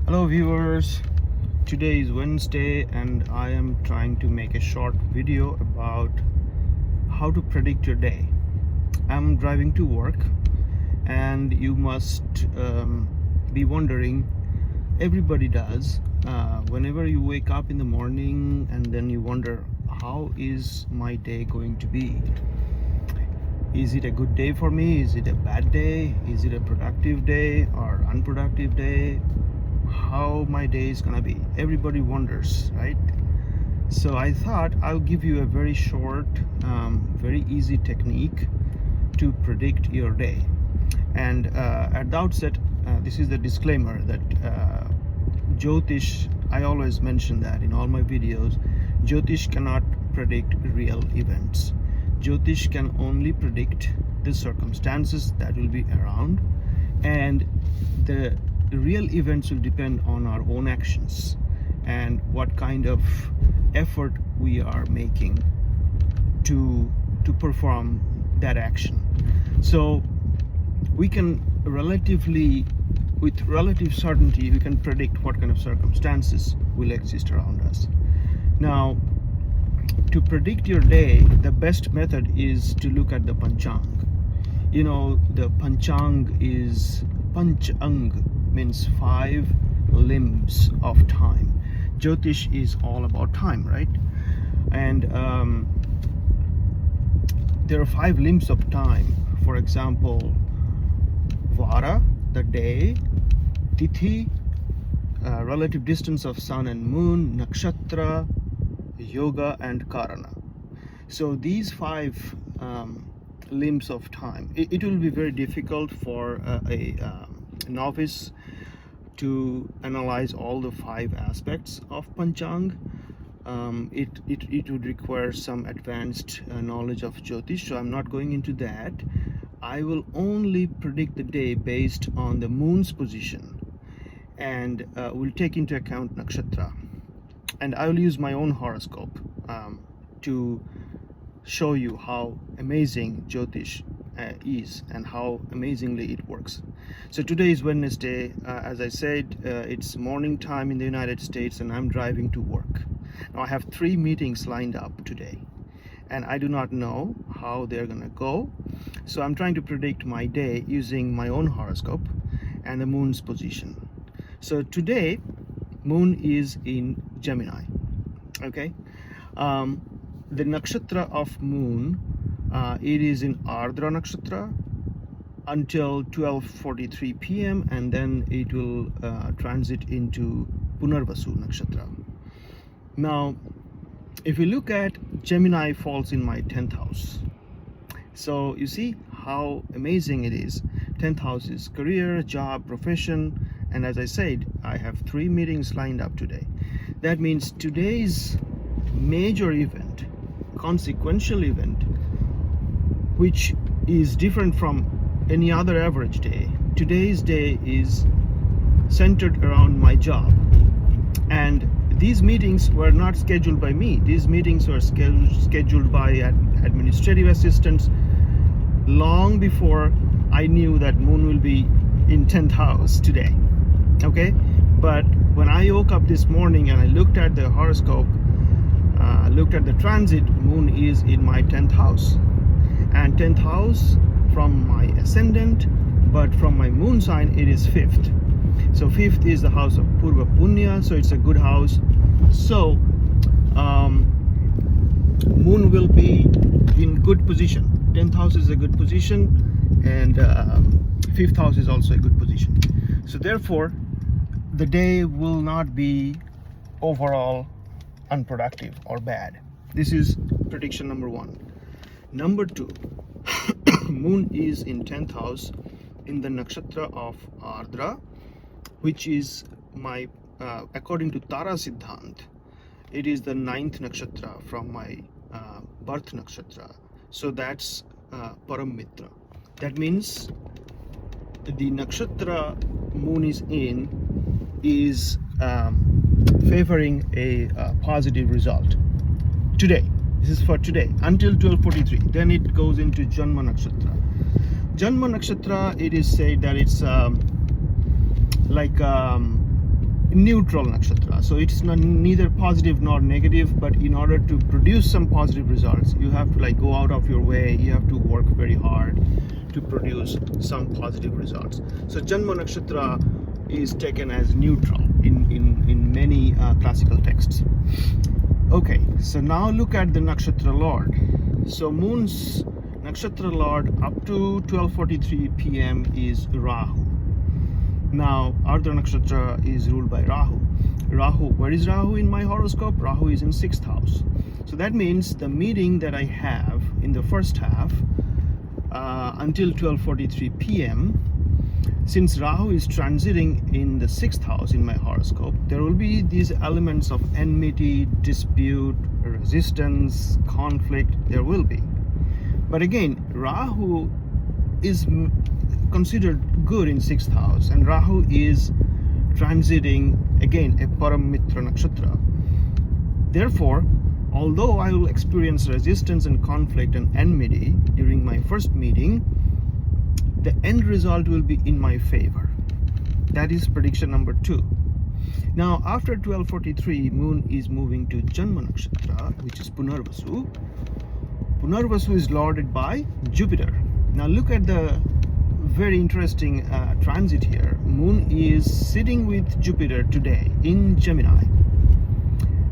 Hello viewers, today is Wednesday and I am trying to make a short video about how to predict your day. I'm driving to work and you must be wondering, everybody does, whenever you wake up in the morning and then you wonder, how is my day going to be? Is it a good day for me? Is it a bad day? Is it a productive day or unproductive day? How my day is gonna be? Everybody wonders, right? So I thought I'll give you a very short, very easy technique to predict your day. And at the outset, this is the disclaimer that Jyotish, I always mention that in all my videos, Jyotish cannot predict real events. Jyotish can only predict the circumstances that will be around, and the real events will depend on our own actions and what kind of effort we are making to perform that action. So we can with relative certainty, we can predict what kind of circumstances will exist around us. Now, to predict your day, the best method is to look at the panchang. You know, the panchang is panchang, means 5 limbs of time. Jyotish is all about time, right? And there are 5 limbs of time. For example, vaara, the day; tithi, relative distance of sun and moon; nakshatra, yoga, and karana. So these 5 limbs of time, it will be very difficult for a novice to analyze all the 5 aspects of panchang. It would require some advanced knowledge of Jyotish, so I'm not going into that. I will only predict the day based on the moon's position, and will take into account nakshatra, and I will use my own horoscope to show you how amazing Jyotish is and how amazingly it works. So today is Wednesday. As I said, it's morning time in the United States and I'm driving to work. Now I have 3 meetings lined up today and I do not know how they're gonna go. So I'm trying to predict my day using my own horoscope and the moon's position. So today, moon is in Gemini, okay? The nakshatra of moon, it is in Ardra nakshatra until 12:43 p.m. and then it will transit into Punarvasu nakshatra. Now, if you look at Gemini, falls in my 10th house. So you see how amazing it is. 10th house is career, job, profession, and as I said, I have 3 meetings lined up today. That means today's major event, consequential event, which is different from any other average day. Today's day is centered around my job, and these meetings were not scheduled by me. These meetings were scheduled by administrative assistants long before I knew that moon will be in 10th house today, okay? But when I woke up this morning and I looked at the horoscope, looked at the transit, moon is in my 10th house, and 10th house from my ascendant, but from my moon sign it is 5th. So 5th is the house of Purva Punya, so it's a good house. So moon will be in good position. 10th house is a good position, and 5th house is also a good position. So therefore, the day will not be overall unproductive or bad. This is prediction number 1. Number 2, moon is in 10th house in the nakshatra of Ardra, which is my, according to Tara Siddhant, it is the 9th nakshatra from my birth nakshatra. So that's Param Mitra. That means the nakshatra moon is in is favoring a positive result today. This is for today until 12:43. Then it goes into Janma nakshatra. Janma nakshatra, it is said that it's like neutral nakshatra. So it's not neither positive nor negative, but in order to produce some positive results, you have to like go out of your way, you have to work very hard to produce some positive results. So Janma nakshatra is taken as neutral in many classical texts. Okay, so now look at the nakshatra lord. So moon's nakshatra lord up to 12:43 p.m. is Rahu. Now Ardha nakshatra is ruled by Rahu. Where is Rahu in my horoscope? Rahu is in 6th house. So that means the meeting that I have in the first half until 12:43 p.m., since Rahu is transiting in the 6th house in my horoscope, there will be these elements of enmity, dispute, resistance, conflict. There will be. But again, Rahu is considered good in 6th house, and Rahu is transiting again a Param Mitra nakshatra. Therefore, although I will experience resistance and conflict and enmity during my first meeting, the end result will be in my favor. That is prediction number 2. Now after 12:43, moon is moving to Janma nakshatra, which is Punarvasu. Punarvasu is lorded by Jupiter. Now look at the very interesting transit here. Moon is sitting with Jupiter today in Gemini.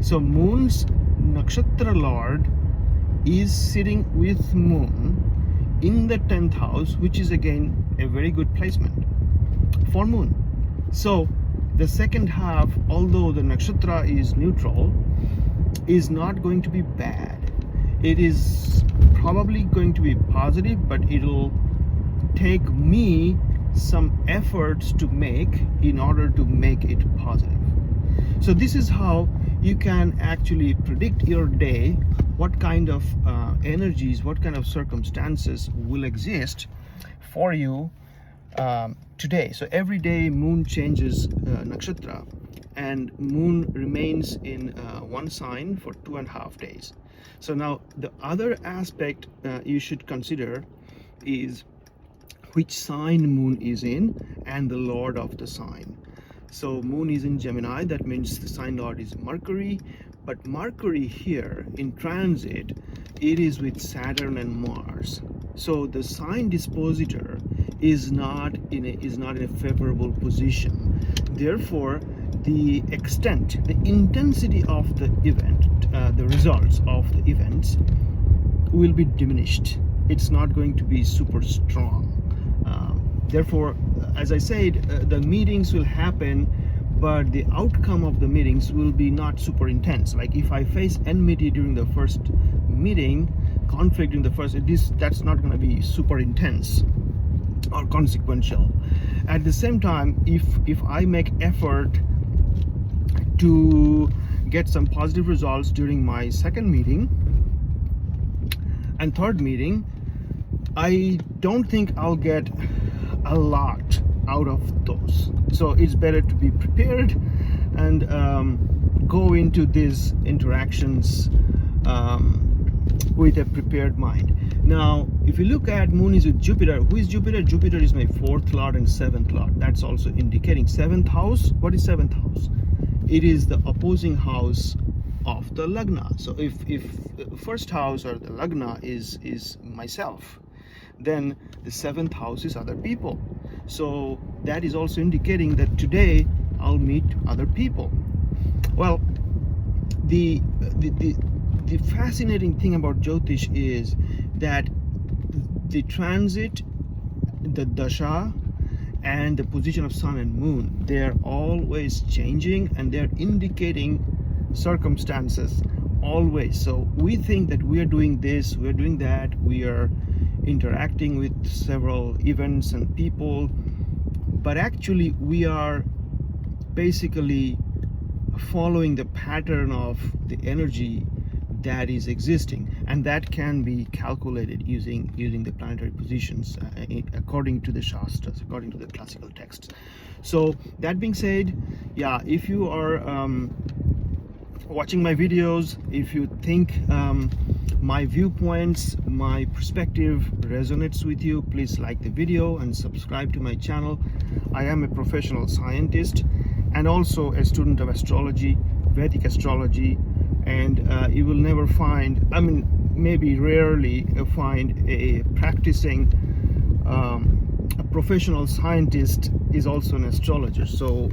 So moon's nakshatra lord is sitting with moon in the 10th house, which is again a very good placement for moon. So the second half, although the nakshatra is neutral, is not going to be bad. It is probably going to be positive, but it'll take me some efforts to make in order to make it positive. So this is how you can actually predict your day, what kind of energies, what kind of circumstances will exist for you today. So every day moon changes nakshatra, and moon remains in one sign for 2.5 days. So now the other aspect you should consider is which sign moon is in and the lord of the sign. So moon is in Gemini, that means the sign lord is Mercury, but Mercury here in transit, it is with Saturn and Mars. So the sign dispositor is not in a favorable position. Therefore, the extent, the intensity of the event, the results of the events will be diminished. It's not going to be super strong. Therefore, as I said, the meetings will happen, but the outcome of the meetings will be not super intense. Like if I face enmity during the first meeting, conflict in the first, that's not going to be super intense or consequential. At the same time, if I make effort to get some positive results during my second meeting and third meeting, I don't think I'll get a lot out of those. So it's better to be prepared and go into these interactions with a prepared mind. Now, if you look at moon is with Jupiter, who is Jupiter? Jupiter is my 4th lord and 7th lord. That's also indicating 7th house. What is 7th house? It is the opposing house of the Lagna. So if first house or the Lagna is myself, then the 7th house is other people. So that is also indicating that today I'll meet other people. Well, the fascinating thing about Jyotish is that the transit, the dasha, and the position of sun and moon, they're always changing and they're indicating circumstances always. So we think that we are doing this, we're doing that, we are interacting with several events and people, but actually we are basically following the pattern of the energy that is existing, and that can be calculated using the planetary positions according to the Shastras, according to the classical texts. So that being said, yeah, if you are watching my videos, if you think my viewpoints, my perspective resonates with you, please like the video and subscribe to my channel. I am a professional scientist, and also a student of astrology, Vedic astrology, and you will never find, I mean, maybe rarely find a practicing a professional scientist is also an astrologer. So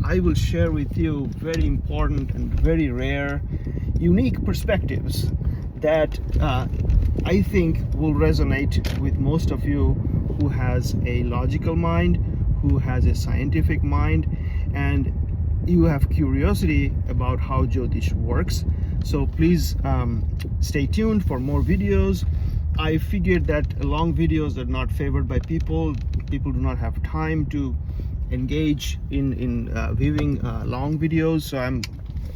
I will share with you very important and very rare, unique perspectives that I think will resonate with most of you who has a logical mind, who has a scientific mind, and you have curiosity about how Jyotish works. So please stay tuned for more videos. I figured that long videos are not favored by people. People do not have time to engage in viewing long videos, so I'm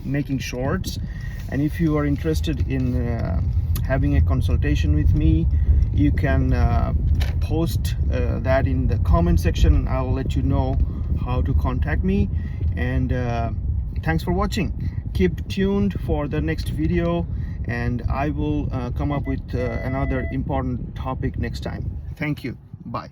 making shorts. And if you are interested in having a consultation with me, you can post that in the comment section, and I'll let you know how to contact me. And thanks for watching. Keep tuned for the next video, and I will come up with another important topic next time. Thank you. Bye.